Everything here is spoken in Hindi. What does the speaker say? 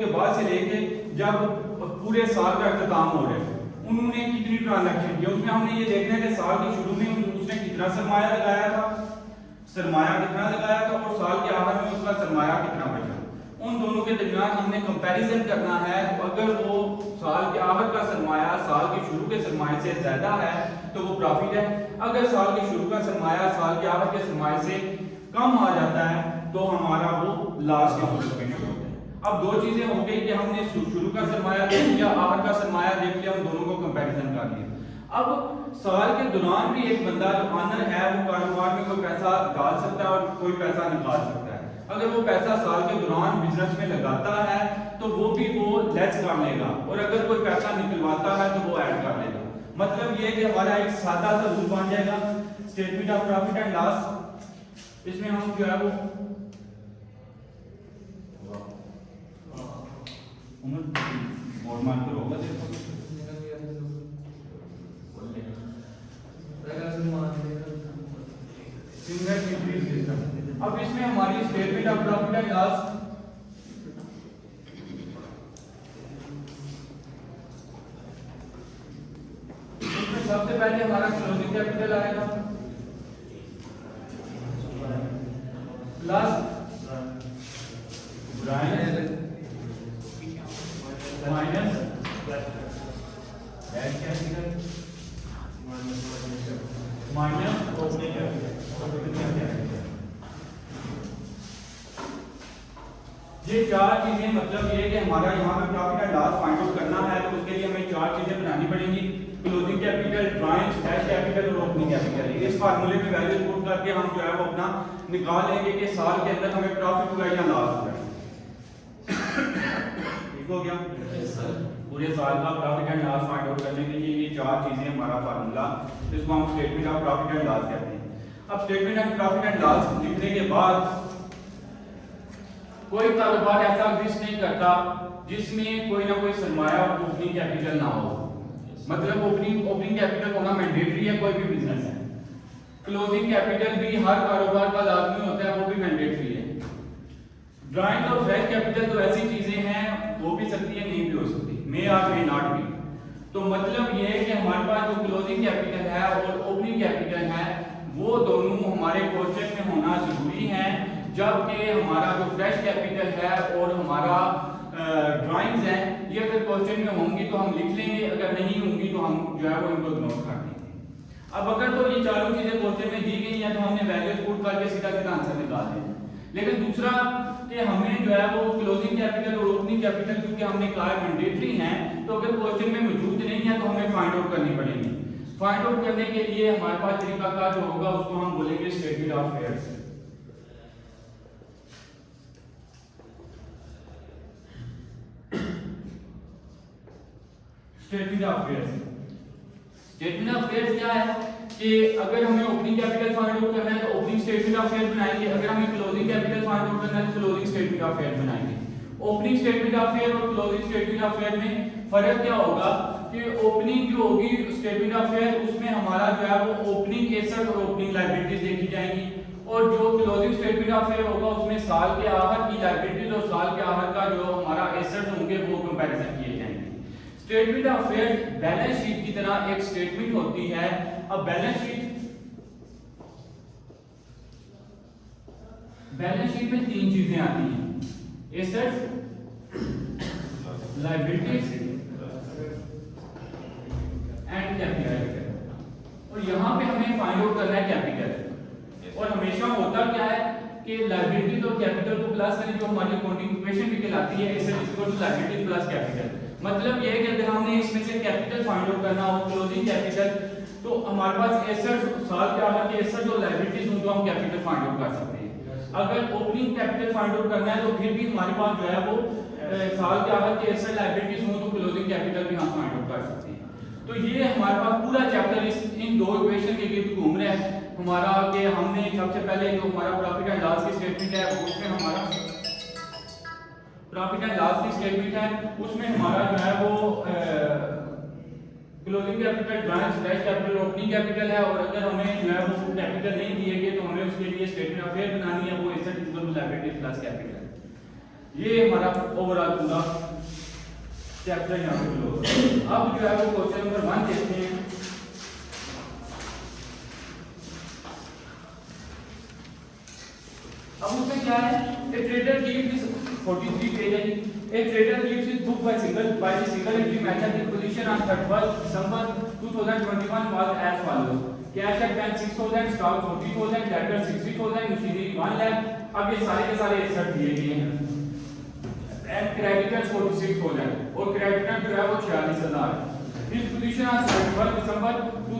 के बाद से लेके जब पूरे साल का अख्ताम हो रहा है उन्होंने कितनी ट्रांजैक्शन की, उसमें हमने ये देखना है कि साल के शुरू में उसने कितना सरमाया लगाया था, सरमाया कितना लगाया था, और साल के आखिर में उसका सरमाया कितना बचा। उन दोनों के दरमियान हमने कंपैरिजन करना है। तो अगर वो साल के आखिर का सरमाया साल के शुरू के सरमाए से ज्यादा है तो वो प्रॉफिट है। अगर साल के शुरू का सरमाया साल के आखिर के सरमाए से कम आ जाता है तो हमारा वो लॉस की सूरत में शुरू होता है। अब दो चीजें हो गई कि हमने शुरू का सरमाया देख लिया, आखिर का सरमाया देख लिया, उन दोनों को कंपैरिजन कर लिया। अब साल के दौरान भी एक बंदा जो ऑनर है वो कारोबार में कोई पैसा डाल सकता है और कोई पैसा निकाल सकता है। अगर वो पैसा साल के दौरान बिजनेस में लगाता है तो वो भी वो लेस कर लेगा, और अगर कोई पैसा निकलवाता है तो वो ऐड कर लेगा। मतलब ये कि हमारा एक सादा सा रूल बन जाएगा statement of profit and loss. इसमें हम जो है वो अब इसमें हमारी statement of profit and loss इसमें सबसे पहले हमारा क्लोजिंग कैपिटल आएगा plus minus cash capital minus opening capital. ये चार चीजें, मतलब ये कि हमारा यहाँ पे profit and loss find out करना है तो उसके लिए हमें चार चीजें बनानी पड़ेंगी, closing capital, drawings, cash capital और ओपनिंग कैपिटल। इस फार्मूले में वैल्यूज पुट करके हम जो है वो अपना निकाल लेंगे कि साल के अंदर हमें प्रॉफिट हुआ या लॉस हुआ। ठीक हो गया? पूरे साल का profit and loss find out करने के लिए ये चार चीजें हमारा फार्मूला, इसको हम statement of profit and loss कहते हैं। अब statement of profit and loss लिखने के बाद कोई कारोबार ऐसा एग्जिस्ट नहीं करता जिसमें कोई ना कोई सरमाया और ओपनिंग कैपिटल ना हो। मतलब ओपनिंग कैपिटल होना मैंडेटरी है कोई भी बिजनेस है। क्लोजिंग कैपिटल भी हर कारोबार का लाजमी होता है, वो भी मैंडेटरी है। ड्राइंग और फ्रेश कैपिटल तो ऐसी चीजें हैं हो भी सकती है नहीं भी हो सकती, मे आर मे नॉट बी। तो मतलब ये है कि हमारे पास जो क्लोजिंग कैपिटल है और ओपनिंग कैपिटल है वो दोनों हमारे क्वेश्चन में होना जरूरी है, जबकि हमारा जो फ्रेश कैपिटल है और हमारा ड्राइंग्स है ये अगर क्वेश्चन में होंगी तो हम लिख लेंगे, अगर नहीं होंगी तो हम जो है वो इनको इग्नोर कर देंगे। अब अगर तो ये चारों चीजें क्वेश्चन में दी गई हैं तो हमने वैल्यूज पुट करके सीधा सीधा आंसर निकाल देना। लेकिन दूसरा कि हमें जो है वो क्लोजिंग कैपिटल और ओपनिंग कैपिटल क्योंकि हमने कहा मैंडेटरी हैं तो अगर क्वेश्चन में मौजूद नहीं है तो हमें फाइंड आउट करनी पड़ेगी। फाइंड आउट करने के लिए हमारे पास तरीकाकार जो होगा उसको हम बोलेंगे statement of affairs. Statement of affairs, statement of affairs क्या है कि अगर हमें ओपनिंग कैपिटल फाइंड आउट करना है तो ओपनिंग स्टेटमेंट ऑफ अफेयर्स बनाएंगे, अगर हमें क्लोजिंग कैपिटल फाइंड आउट करना है तो क्लोजिंग स्टेटमेंट ऑफ अफेयर्स बनाएंगे। ओपनिंग स्टेटमेंट ऑफ अफेयर और क्लोजिंग स्टेटमेंट ऑफ अफेयर में फर्क क्या होगा कि ओपनिंग जो होगी स्टेटमेंट ऑफ अफेयर उसमें हमारा जो है वो ओपनिंग एसेट और ओपनिंग लायबिलिटीज देखी जाएंगी, और जो क्लोजिंग स्टेटमेंट ऑफ अफेयर होगा उसमें साल के आखिर की लायबिलिटीज और साल के आखिर का जो हमारा एसेट्स होंगे वो कंपैरिजन किए जाएंगे। Statement of affair balance sheet की तरह एक स्टेटमेंट होती है। अब बैलेंस शीट में तीन चीजें आती हैं, एसेट्स, लायबिलिटीज एंड कैपिटल, और यहां पे हमें फाइंड आउट करना है कैपिटल। और हमेशा होता क्या है कि लायबिलिटीज और कैपिटल को प्लस करें, जो हमारी अकाउंटिंग इक्वेशन भी कहलाती है asset equal to liabilities plus capital. मतलब यह है कि अगर हमने इसमें से कैपिटल फाइंड आउट करना हो क्लोजिंग कैपिटल तो हमारे पास एसेट्स साल के आखिर के एसेट्स और लायबिलिटीज हो तो हम कैपिटल फाइंड आउट कर सकते हैं। अगर ओपनिंग कैपिटल फाइंड आउट करना है तो फिर भी हमारे पास जो है वो साल के आखिर के एसेट लायबिलिटीज हो तो क्लोजिंग कैपिटल भी हम फाइंड आउट कर सकते हैं। तो ये हमारे पास पूरा चैप्टर इन दो इक्वेशन के गिर्द घूम रहा है हमारा, कि हमने सबसे पहले जो हमारा प्रॉफिट एंड लॉस की स्टेटमेंट है उसमें हमारा प्रॉफिट एंड लॉस की स्टेटमेंट है उसमें हमारा जो है वो closing capital, drawings, fresh capital, opening capital है, और अगर हमें जो है वो कैपिटल नहीं दिए गए तो हमें उसके लिए स्टेटमेंट ऑफ अफेयर बनानी है, वो asset equal to liability plus capital. ये हमारा ओवरऑल पूरा चैप्टर यहाँ पे क्लोज। अब जो है वो क्वेश्चन नंबर 1 देखते हैं। अब उसमें क्या है, a trader keeps this 43 page है। A trader keeps his book by the single entry method. The position on 31 December 2021 was as follows: cash at bank 6000, stock 40000, debtor 60000, machinery 1 lakh. अब ये सारे के सारे एसेट दिए गए हैं एंड क्रेडिटर्स 46000 और क्रेडिटर जो है वो 46000। This position on 31 December